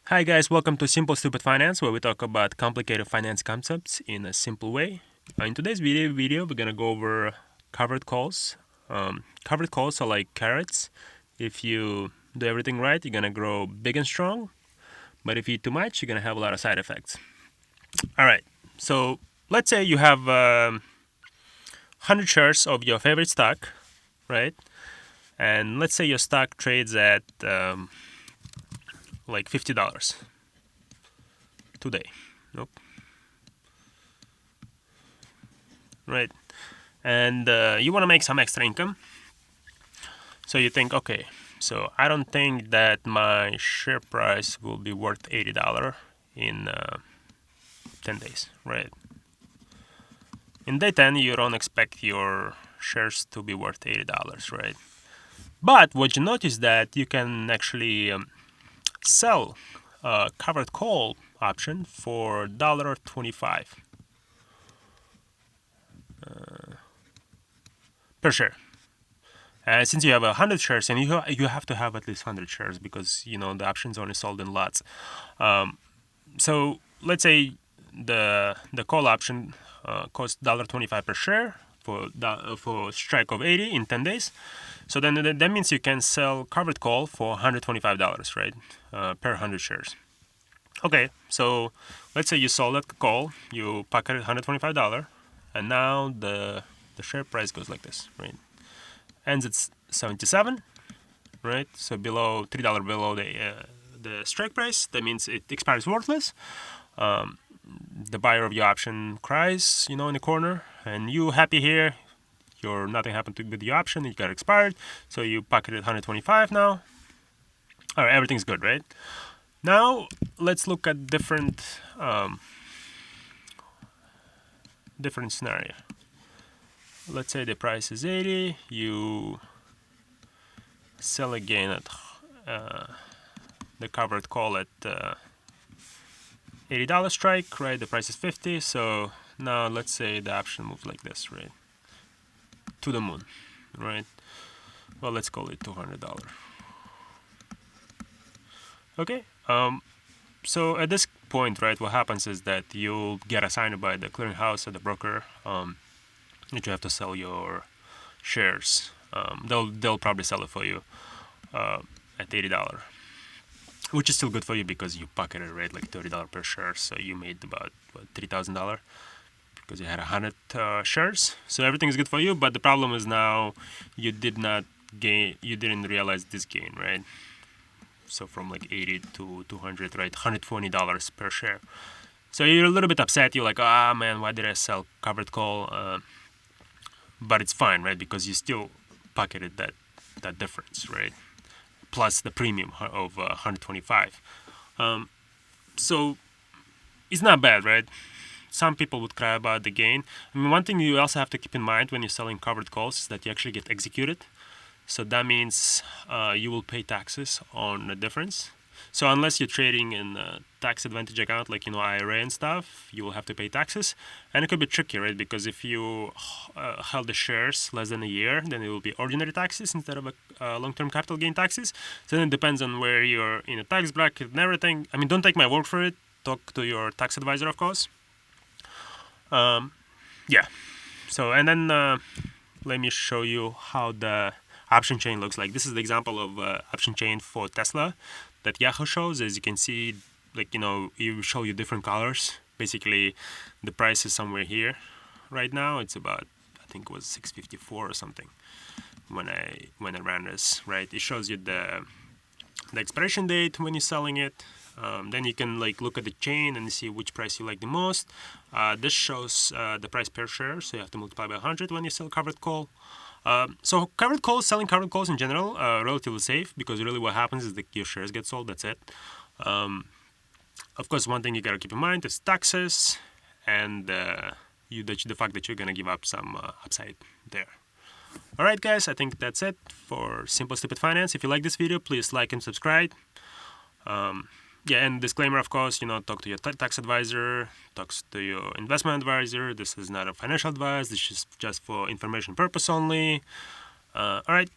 Hi guys, welcome to Simple Stupid Finance, where we talk about complicated finance concepts in a simple way. In today's video, we're gonna go over covered calls. Covered calls are like carrots. If you do everything right, you're gonna grow big and strong. But if you eat too much, you're gonna have a lot of side effects. All right. So let's say you have 100 shares of your favorite stock, right? And let's say your stock trades at like $50 today. Nope. Right. And you want to make some extra income. So you think, okay, so I don't think that my share price will be worth $80 in 10 days, right? In day 10, you don't expect your shares to be worth $80, right? But what you notice that you can actually sell a covered call option for $1.25 per share. Since you have 100 shares, and you have to have at least 100 shares because the options only sold in lots. So let's say the call option costs $1.25 per share for strike of 80 in 10 days. So then that means you can sell covered call for $125, right, per 100 shares. Okay, so let's say you sold that call, you pocketed $125, and now the share price goes like this, right? Ends at 77, right? So below $3 below the strike price. That means it expires worthless. The buyer of your option cries, in the corner, and you happy here. Nothing happened with the option. It got expired, so you pocketed 125 now. All right, everything's good, right? Now let's look at different scenario. Let's say the price is 80. You sell again at the covered call at $80 strike, right? The price is 50. So now let's say the option moves like this, right? To the moon, right? Well, let's call it $200. Okay. So at this point, right, what happens is that you'll get assigned by the clearinghouse or the broker that you have to sell your shares. They'll probably sell it for you at $80, which is still good for you because you pocketed, right, like $30 per share. So you made about $3,000 because you had 100 shares. So everything is good for you. But the problem is now you didn't realize this gain, right? So from like 80 to 200, right, $120 per share. So you're a little bit upset. You're like, man, why did I sell covered call? But it's fine, right, because you still pocketed that difference, right, plus the premium of 125. So it's not bad, right? Some people would cry about the gain. I mean, one thing you also have to keep in mind when you're selling covered calls is that you actually get executed. So that means you will pay taxes on the difference. So unless you're trading in a tax advantage account like IRA and stuff, you will have to pay taxes, and it could be tricky, right? Because if you held the shares less than a year, then it will be ordinary taxes instead of long-term capital gain taxes. So then it depends on where you're in a tax bracket and everything. I mean, don't take my word for it. Talk to your tax advisor, of course. Yeah. So and then let me show you how the option chain looks like. This is the example of option chain for Tesla that Yahoo shows. As you can see, you show you different colors. Basically, the price is somewhere here right now. It's about, I think it was 654 or something when I ran this, right? It shows you the expiration date when you're selling it. Then you can look at the chain and see which price you like the most. This shows the price per share, so you have to multiply by 100 when you sell covered call. So selling covered calls in general, relatively safe, because really what happens is that your shares get sold. That's it. Of course, one thing you gotta keep in mind is taxes and the fact that you're gonna give up some upside there. All right, guys, I think that's it for Simple Stupid Finance. If you like this video, please like and subscribe. And disclaimer, of course, talk to your tax advisor, talk to your investment advisor. This is not a financial advice. This is just for information purpose only. All right,